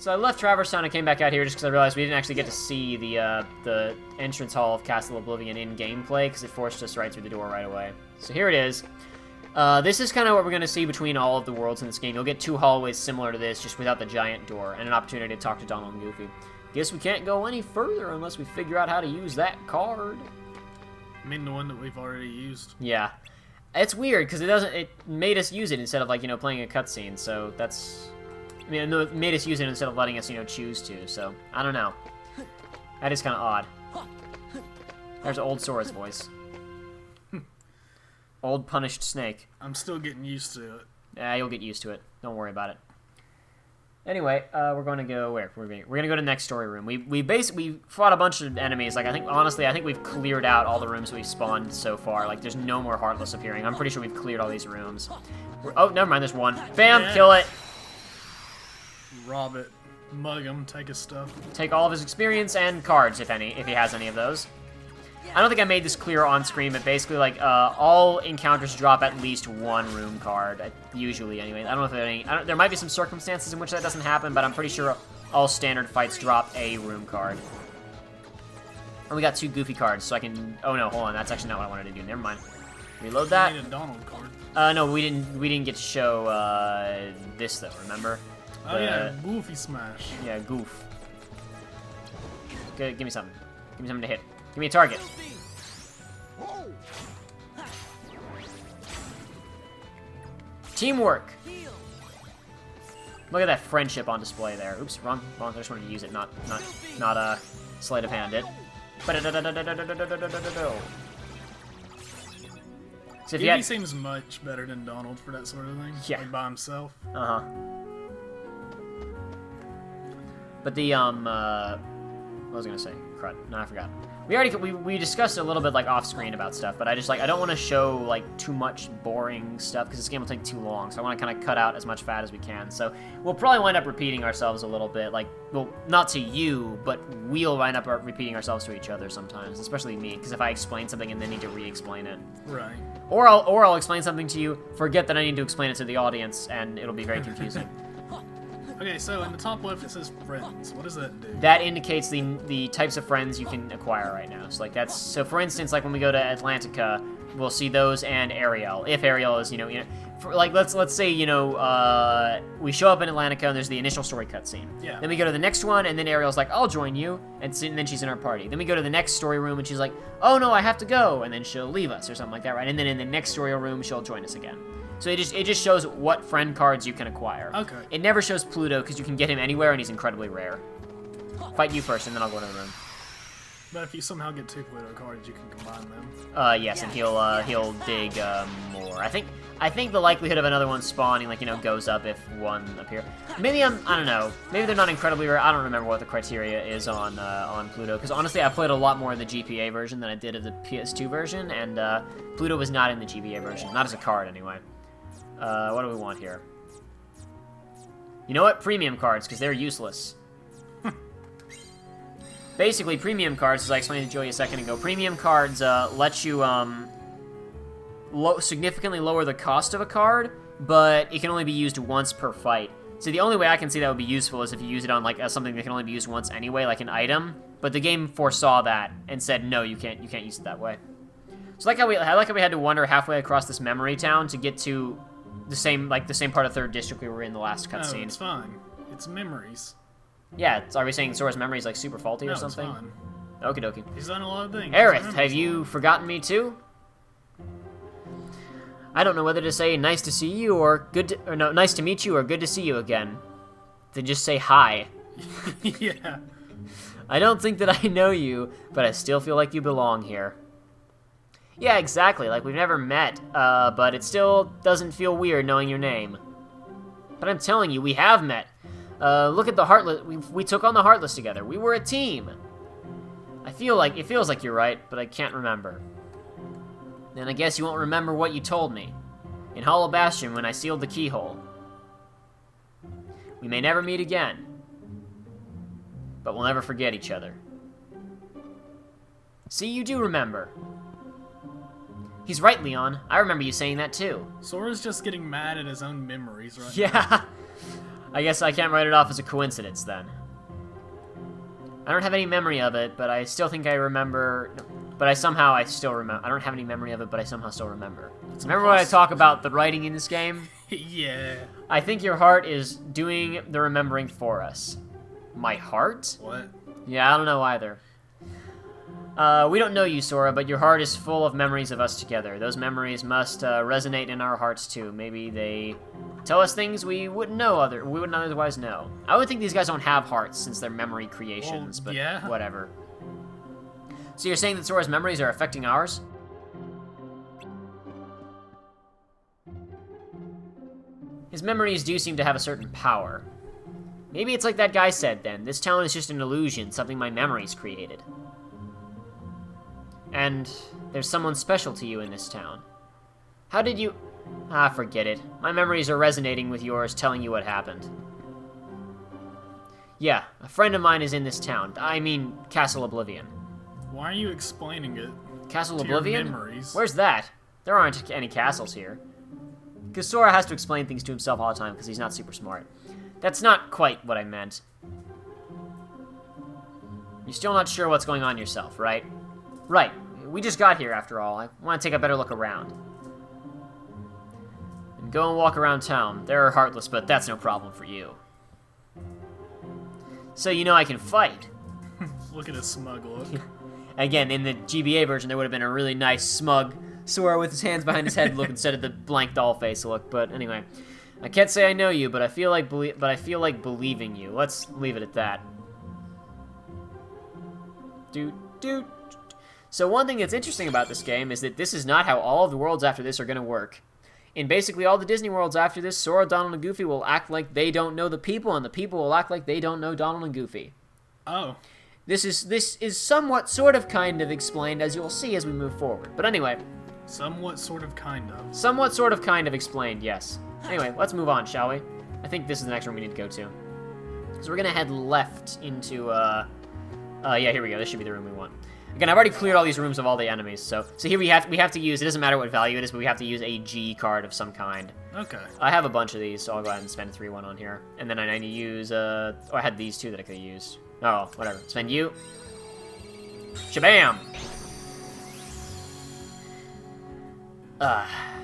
So I left Traverse Town and came back out here just because I realized we didn't actually get to see the entrance hall of Castle Oblivion in gameplay because it forced us right through the door right away. So here it is. This is kind of what we're going to see between all of the worlds in this game. You'll get 2 hallways similar to this, just without the giant door, and an opportunity to talk to Donald and Goofy. Guess we can't go any further unless we figure out how to use that card. I mean the one that we've already used. Yeah. It's weird, because it made us use it instead of, like, you know, playing a cutscene, so that's... I mean, no, it made us use it instead of letting us, you know, choose to, so... I don't know. That is kind of odd. There's old Sora's voice. Old punished snake. I'm still getting used to it. Yeah, you'll get used to it. Don't worry about it. Anyway, we're going to go where? We're going to go to the next story room. We fought a bunch of enemies. Like, honestly, I think we've cleared out all the rooms we've spawned so far. Like, there's no more Heartless appearing. I'm pretty sure we've cleared all these rooms. Oh, never mind, there's one. Bam, Yeah. kill it. Rob it. Mug him, take his stuff. Take all of his experience and cards, if he has any of those. I don't think I made this clear on screen, but basically, like, all encounters drop at least 1 room card, usually, anyway. I don't know if there are any... there might be some circumstances in which that doesn't happen, but I'm pretty sure all standard fights drop a room card. And we got 2 Goofy cards, so I can... Oh, no, hold on. That's actually not what I wanted to do. Never mind. Reload that. You need a Donald card. No, we didn't get to show, this, though, remember? Oh, yeah, Goofy Smash. Yeah, Goof. Give me something. Give me something to hit. Give me a target. Teamwork. Look at that friendship on display there. Oops, wrong. I just wanted to use it, not sleight of hand it. So if you Goofy had... seems much better than Donald for that sort of thing. Yeah. Like by himself. Uh-huh. But the, what was I gonna say? Crud. No, I forgot. We discussed a little bit, like, off-screen about stuff, but I don't want to show, like, too much boring stuff, because this game will take too long, so I want to kind of cut out as much fat as we can. So we'll probably wind up repeating ourselves a little bit, like, well, not to you, but we'll wind up repeating ourselves to each other sometimes, especially me, because if I explain something and then need to re-explain it. Right. Or I'll explain something to you, forget that I need to explain it to the audience, and it'll be very confusing. Okay, so in the top left it says friends. What does that do? That indicates the types of friends you can acquire right now. So, like, so for instance, like when we go to Atlantica, we'll see those and Ariel. If Ariel is, like let's say, we show up in Atlantica and there's the initial story cutscene. Yeah. Then we go to the next one and then Ariel's like, I'll join you, and then she's in our party. Then we go to the next story room and she's like, oh no, I have to go, and then she'll leave us or something like that, right? And then in the next story room she'll join us again. So it just shows what friend cards you can acquire. Okay. It never shows Pluto because you can get him anywhere and he's incredibly rare. Fight you first and then I'll go to the room. But if you somehow get 2 Pluto cards, you can combine them. Yes, and he'll dig more. I think the likelihood of another one spawning, like, goes up if one appears. Maybe I don't know. Maybe they're not incredibly rare. I don't remember what the criteria is on Pluto, because honestly, I played a lot more in the GPA version than I did of the PS2 version, and Pluto was not in the GPA version, not as a card anyway. What do we want here? You know what? Premium cards, because they're useless. Basically, premium cards, as I explained to Joey a second ago, premium cards let you significantly lower the cost of a card, but it can only be used once per fight. So the only way I can see that would be useful is if you use it on, like, something that can only be used once anyway, like an item. But the game foresaw that and said, no, you can't use it that way. So I like how we had to wander halfway across this memory town to get to the same part of 3rd District we were in the last No, cutscene. it's fine. It's memories. Yeah, are we saying Sora's memory is, like, super faulty No, or something? it's fine. Okie dokie. He's done a lot of things. Aerith, have you forgotten me too? I don't know whether to say nice to see you or nice to meet you or good to see you again. Then just say hi. Yeah. I don't think that I know you, but I still feel like you belong here. Yeah, exactly, like we've never met, but it still doesn't feel weird knowing your name. But I'm telling you, we have met. Look at the Heartless, we took on the Heartless together. We were a team. It feels like you're right, but I can't remember. Then I guess you won't remember what you told me. In Hollow Bastion when I sealed the keyhole. We may never meet again. But we'll never forget each other. See, you do remember. He's right, Leon. I remember you saying that too. Sora's just getting mad at his own memories right now. Yeah. I guess I can't write it off as a coincidence, then. I don't have any memory of it, but I still think I remember... But I still remember. I don't have any memory of it, but I somehow still remember. Remember when I talk about the writing in this game? Yeah. I think your heart is doing the remembering for us. My heart? What? Yeah, I don't know either. We don't know you, Sora, but your heart is full of memories of us together. Those memories must resonate in our hearts, too. Maybe they tell us things we wouldn't otherwise know. I would think these guys don't have hearts since they're memory creations, Well, but yeah. whatever. So you're saying that Sora's memories are affecting ours? His memories do seem to have a certain power. Maybe it's like that guy said, then. This town is just an illusion, something my memories created. And there's someone special to you in this town. How did you... Ah, forget it. My memories are resonating with yours, telling you what happened. Yeah, a friend of mine is in this town. I mean, Castle Oblivion. Why are you explaining it? Castle to your Oblivion? memories? Where's that? There aren't any castles here. Because Sora has to explain things to himself all the time because he's not super smart. That's not quite what I meant. You're still not sure what's going on yourself, right? Right. We just got here, after all. I want to take a better look around. And go and walk around town. They're heartless, but that's no problem for you. So you know I can fight. Look at his smug look. Again, in the GBA version, there would have been a really nice, smug Sora with his hands behind his head look instead of the blank doll face look. But anyway, I can't say I know you, but I feel like believing you. Let's leave it at that. So one thing that's interesting about this game is that this is not how all of the worlds after this are going to work. In basically all the Disney worlds after this, Sora, Donald, and Goofy will act like they don't know the people, and the people will act like they don't know Donald and Goofy. Oh. This is somewhat, sort of, kind of explained, as you'll see as we move forward. But anyway. Somewhat, sort of, kind of. Somewhat, sort of, kind of explained, yes. Anyway, let's move on, shall we? I think this is the next room we need to go to. So we're gonna head left into, yeah, here we go. This should be the room we want. Again, I've already cleared all these rooms of all the enemies, so here we have to use, it doesn't matter what value it is, but we have to use a G card of some kind. Okay. I have a bunch of these, so I'll go ahead and spend 3-1 on here. And then I need to use, oh, I had these two that I could have used. Oh, whatever. Spend you. Shabam!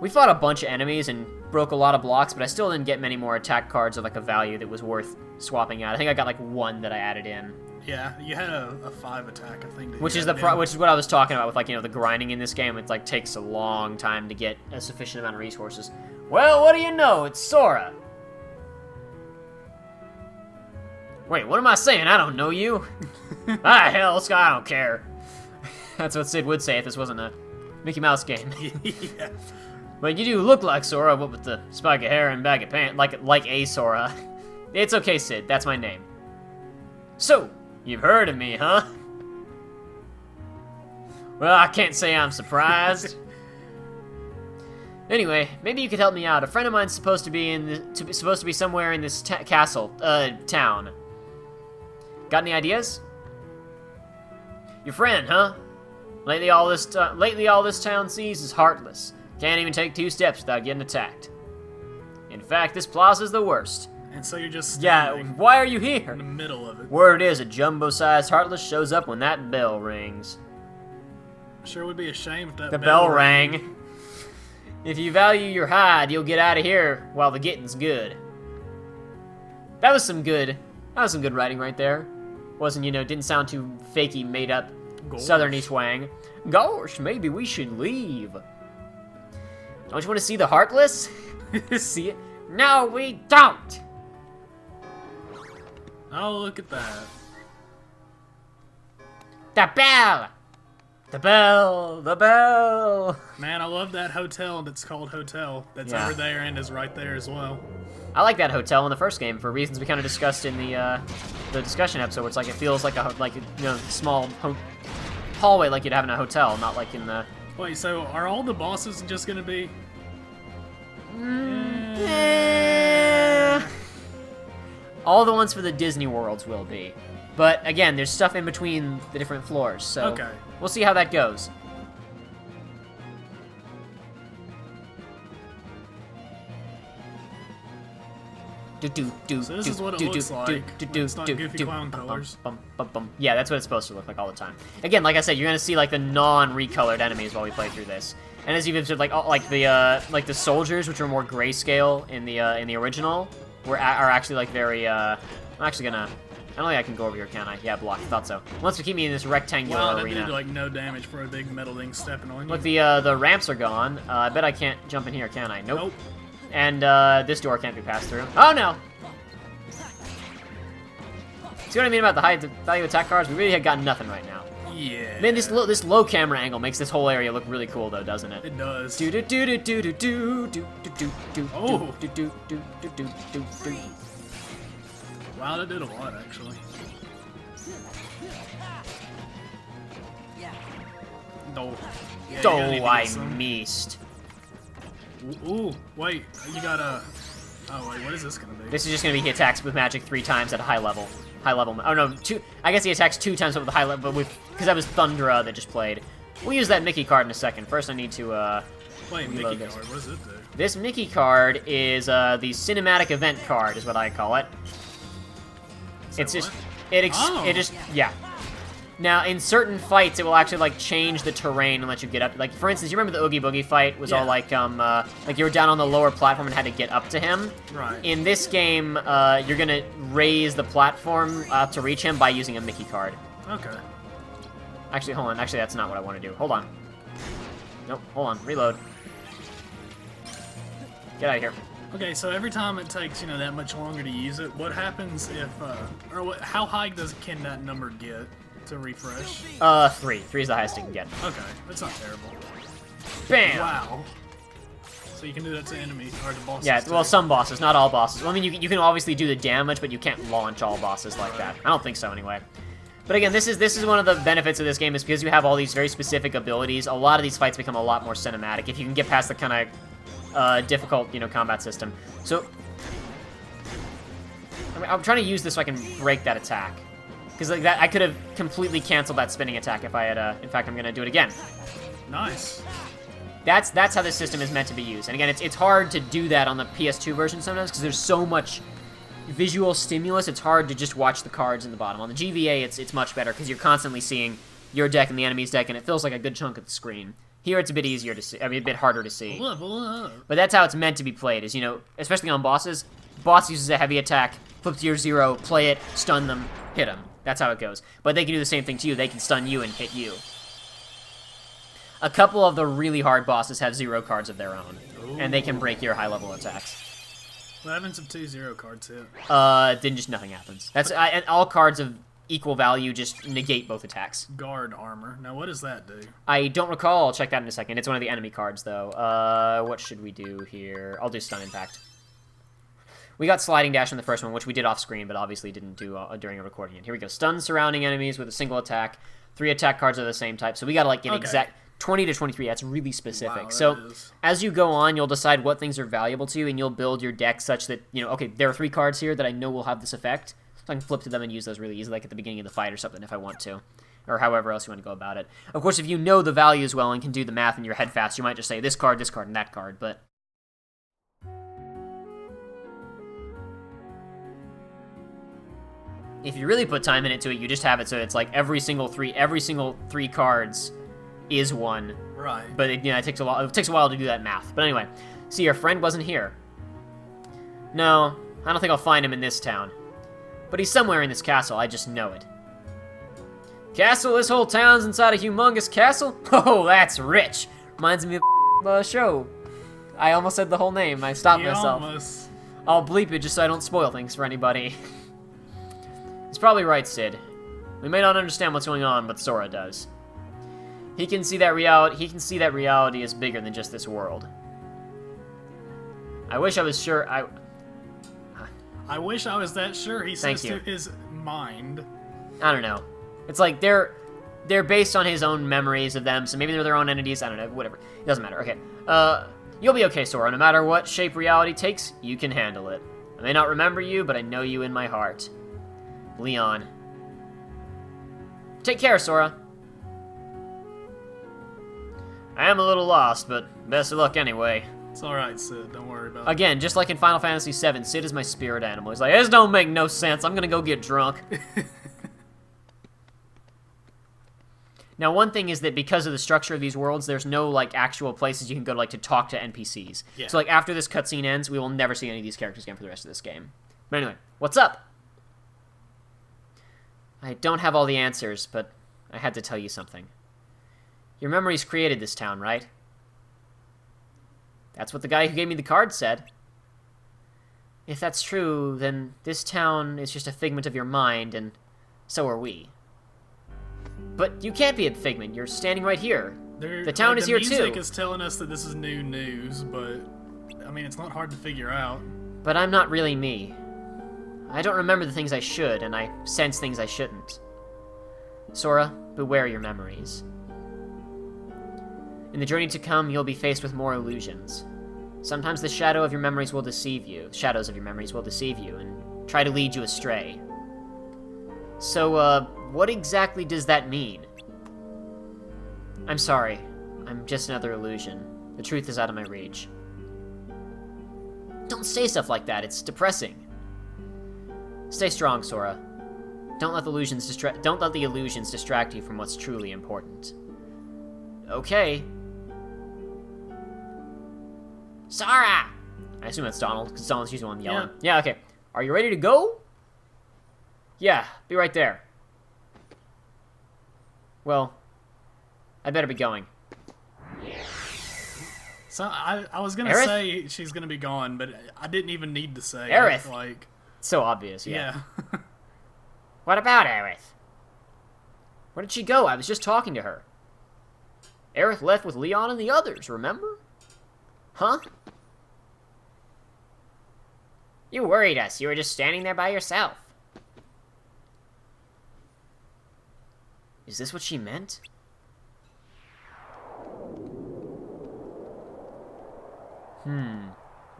We fought a bunch of enemies and broke a lot of blocks, but I still didn't get many more attack cards of, like, a value that was worth swapping out. I think I got, like, one that I added in. Yeah, you had a 5 attack, I think. Which is what I was talking about with, like, you know, the grinding in this game. It, like, takes a long time to get a sufficient amount of resources. Well, what do you know? It's Sora. Wait, what am I saying? I don't know you. Ah, hell, I don't care. That's what Sid would say if this wasn't a Mickey Mouse game. Yeah. But you do look like Sora, what with the spike of hair and bag of pants, like a Sora. It's okay, Sid. That's my name. So, you've heard of me, huh? Well, I can't say I'm surprised. Anyway, maybe you could help me out. A friend of mine's supposed to be somewhere in this town. Got any ideas? Your friend, huh? Lately, all this town sees is heartless. Can't even take 2 steps without getting attacked. In fact, this plaza's the worst. And so you're just standing why are you here? In the middle of it. Word is, a jumbo-sized heartless shows up when that bell rings. Sure would be a shame if that the bell rang. If you value your hide, you'll get out of here while the getting's good. That was some good writing right there. Wasn't, didn't sound too fakey, made up, southerny twang. Gosh, maybe we should leave. Don't you want to see the Heartless? See it? No, we don't! Oh, look at that. The bell! The bell! The bell! Man, I love that hotel that's called Hotel. That's over there and is right there as well. I like that hotel in the first game for reasons we kind of discussed in the discussion episode. Where it's like it feels like a small hallway like you'd have in a hotel, not like in the. Wait, so are all the bosses just gonna be? All the ones for the Disney worlds will be, but again, there's stuff in between the different floors, so okay. We'll see how that goes. So this is what it looks like when it's not goofy clown colors. Yeah, that's what it's supposed to look like all the time. Again, like I said, you're gonna see like the non-recolored enemies while we play through this. And as you've observed, like the soldiers, which are more grayscale in the original, are actually like very. I'm actually gonna. I don't think I can go over here, can I? Yeah, block. Thought so. Wants to keep me in this rectangular arena. That did like no damage for a big metal thing stepping on you. Look, the ramps are gone. I bet I can't jump in here, can I? Nope. And this door can't be passed through. Oh no! See what I mean about the high value attack cards? We really have got nothing right now. Yeah. Man, this low camera angle makes this whole area look really cool, though, doesn't it? It does. Oh. Wow, that did a lot, actually. No. Yeah, I missed. Ooh, wait, you gotta... Oh, wait, what is this gonna be? This is just gonna be he attacks with magic 3 times at a high level. Oh no, 2. I guess he attacks 2 times with a high level, but because that was Thundra that just played. We'll use that Mickey card in a second. First, I need to wait, Mickey card. What does it do? This Mickey card is the cinematic event card, is what I call it. It's just yeah. Now, in certain fights, it will actually, like, change the terrain and let you get up. Like, for instance, you remember the Oogie Boogie fight was all, like you were down on the lower platform and had to get up to him? Right. In this game, you're gonna raise the platform up to reach him by using a Mickey card. Okay. Actually, hold on. Actually, that's not what I want to do. Hold on. Nope, hold on. Reload. Get out of here. Okay, so every time it takes, that much longer to use it, what happens if, how high can that number get? To refresh? 3. 3 is the highest you can get. Okay, that's not terrible. Bam! Wow. So you can do that to enemies, or to bosses. Yeah, well, some bosses, not all bosses. Well, I mean, you can obviously do the damage, but you can't launch all bosses like that. I don't think so, anyway. But again, this is one of the benefits of this game, is because you have all these very specific abilities, a lot of these fights become a lot more cinematic, if you can get past the kind of difficult, combat system. So, I'm trying to use this so I can break that attack. Because like that, I could have completely canceled that spinning attack if I had. In fact, I'm gonna do it again. Nice. That's how this system is meant to be used. And again, it's hard to do that on the PS2 version sometimes because there's so much visual stimulus. It's hard to just watch the cards in the bottom. On the GVA, it's much better because you're constantly seeing your deck and the enemy's deck, and it feels like a good chunk of the screen. Here, it's a bit easier to see. I mean, a bit harder to see. Level up. But that's how it's meant to be played. Is especially on bosses. Boss uses a heavy attack, flip to your 0, play it, stun them, hit them. That's how it goes. But they can do the same thing to you. They can stun you and hit you. A couple of the really hard bosses have 0 cards of their own. Ooh. And they can break your high-level attacks. What happens if 2 0 cards hit? Then just nothing happens. That's and all cards of equal value just negate both attacks. Guard armor. Now, what does that do? I don't recall. I'll check that in a second. It's one of the enemy cards, though. What should we do here? I'll do Stun Impact. We got Sliding Dash in the first one, which we did off-screen, but obviously didn't do during a recording. Here we go. Stun surrounding enemies with a single attack. 3 attack cards are the same type, so we gotta, like, get exact... 20 to 23, that's really specific. Wow, so, as you go on, you'll decide what things are valuable to you, and you'll build your deck such that, okay, there are 3 cards here that I know will have this effect, so I can flip to them and use those really easily, like at the beginning of the fight or something if I want to. Or however else you want to go about it. Of course, if you know the values well and can do the math in your head fast, you might just say this card, and that card, but... If you really put time into it, you just have it so it's like every single 3 cards is 1. Right. But it takes a while. It takes a while to do that math. But anyway, see, your friend wasn't here. No, I don't think I'll find him in this town. But he's somewhere in this castle. I just know it. Castle? This whole town's inside a humongous castle? Oh, that's rich. Reminds me of the show. I almost said the whole name. I stopped myself. Almost. I'll bleep it just so I don't spoil things for anybody. He's probably right, Sid. We may not understand what's going on, but Sora does. He can see that reality is bigger than just this world. I wish I was sure. I wish I was that sure. He says to his mind. I don't know. It's like they're based on his own memories of them, so maybe they're their own entities. I don't know. Whatever. It doesn't matter. Okay. You'll be okay, Sora. No matter what shape reality takes, you can handle it. I may not remember you, but I know you in my heart. Leon. Take care, Sora. I am a little lost, but best of luck anyway. It's alright, Sid. Don't worry about it. Again, just like in Final Fantasy VII, Sid is my spirit animal. He's like, this don't make no sense. I'm gonna go get drunk. Now, one thing is that because of the structure of these worlds, there's no, like, actual places you can go to, like, to talk to NPCs. Yeah. So, like, after this cutscene ends, we will never see any of these characters again for the rest of this game. But anyway, what's up? I don't have all the answers, but I had to tell you something. Your memories created this town, right? That's what the guy who gave me the card said. If that's true, then this town is just a figment of your mind, and so are we. But you can't be a figment. You're standing right here. The town is here too. The music is telling us that this is new news, but I mean, it's not hard to figure out. But I'm not really me. I don't remember the things I should, and I sense things I shouldn't. Sora, beware your memories. In the journey to come, you'll be faced with more illusions. Sometimes the shadow of your memories will deceive you. Shadows of your memories will deceive you and try to lead you astray. So, what exactly does that mean? I'm sorry. I'm just another illusion. The truth is out of my reach. Don't say stuff like that. It's depressing. Stay strong, Sora. Don't let the illusions distract you from what's truly important. Okay. Sora! I assume that's Donald, because Donald's usually the one yelling. Yeah, okay. Are you ready to go? Yeah, be right there. Well, I better be going. So I was gonna Aerith? say she's gonna be gone, but I didn't even need to say Aerith! it. Like, So obvious, yeah. yeah. What about Aerith? Where did she go? I was just talking to her. Aerith left with Leon and the others, remember? Huh? You worried us. You were just standing there by yourself. Is this what she meant?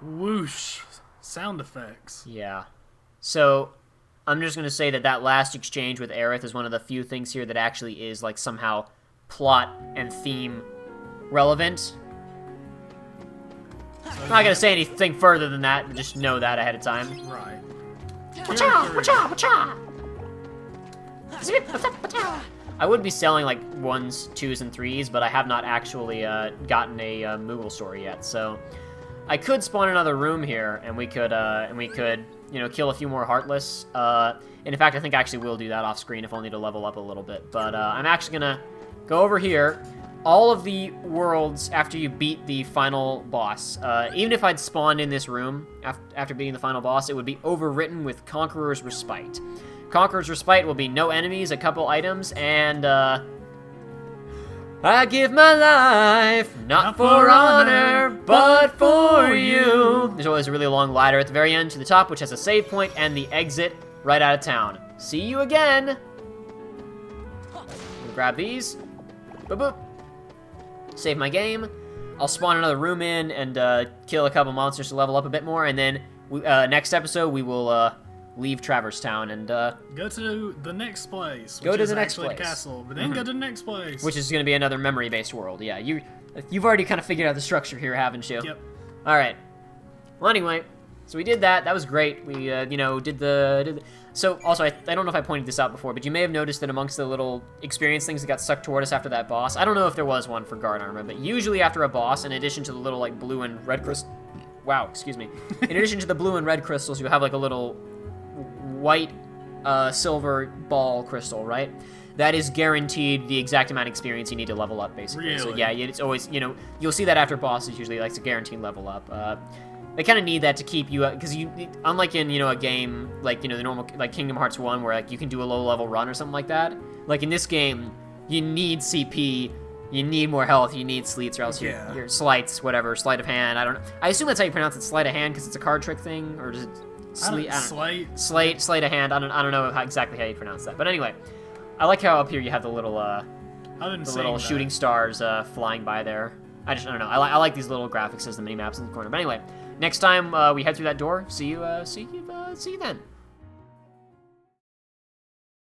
Whoosh. Sound effects. Yeah. So, I'm just gonna say that that last exchange with Aerith is one of the few things here that actually is, like, somehow plot and theme relevant. I'm not gonna say anything further than that, just know that ahead of time. Right. Wacha, wacha, wacha. I would be selling like 1s, 2s, and 3s, but I have not actually gotten a Moogle story yet. So I could spawn another room here, and we could, you know, kill a few more Heartless. And in fact, I think I actually will do that off screen, if only to level up a little bit. But I'm actually gonna go over here. All of the worlds after you beat the final boss, even if I'd spawned in this room after beating the final boss, it would be overwritten with Conqueror's Respite. Conqueror's Respite will be no enemies, a couple items, and I give my life, not for honor, but for you. There's always a really long ladder at the very end to the top, which has a save point and the exit right out of town. See you again. Grab these. Boop, boop. Save my game. I'll spawn another room in and kill a couple monsters to level up a bit more, and then next episode we will leave Traverse Town and go to the next place. Go to the next actually place. The castle, but then go to the next place. which is going to be another memory-based world. Yeah, you've already kind of figured out the structure here, haven't you? Yep. All right. Well, anyway, so we did that. That was great. We you know, did the. So, also, I don't know if I pointed this out before, but you may have noticed that amongst the little experience things that got sucked toward us after that boss, I don't know if there was one for guard armor, but usually after a boss, in addition to the little, like, blue and red crystal... Wow, excuse me. In addition to the blue and red crystals, you have, like, a little white, silver ball crystal, right? That is guaranteed the exact amount of experience you need to level up, basically. Really? So, yeah, it's always, you know, you'll see that after bosses, usually, like, it's a guaranteed level up. They kind of need that to keep you up, because unlike in, you know, a game like, you know, the normal, like Kingdom Hearts 1, where, like, you can do a low-level run or something like that, like, in this game, you need CP, you need more health, you need sleets, or else your sleights, whatever, sleight of hand, I don't know. I assume that's how you pronounce it, sleight of hand, because it's a card trick thing, or does it... Sleight of hand, I don't know exactly how you pronounce that, but anyway, I like how up here you have the little, shooting stars flying by there. I don't know. I like these little graphics as the mini maps in the corner. But anyway, next time we head through that door, see you then.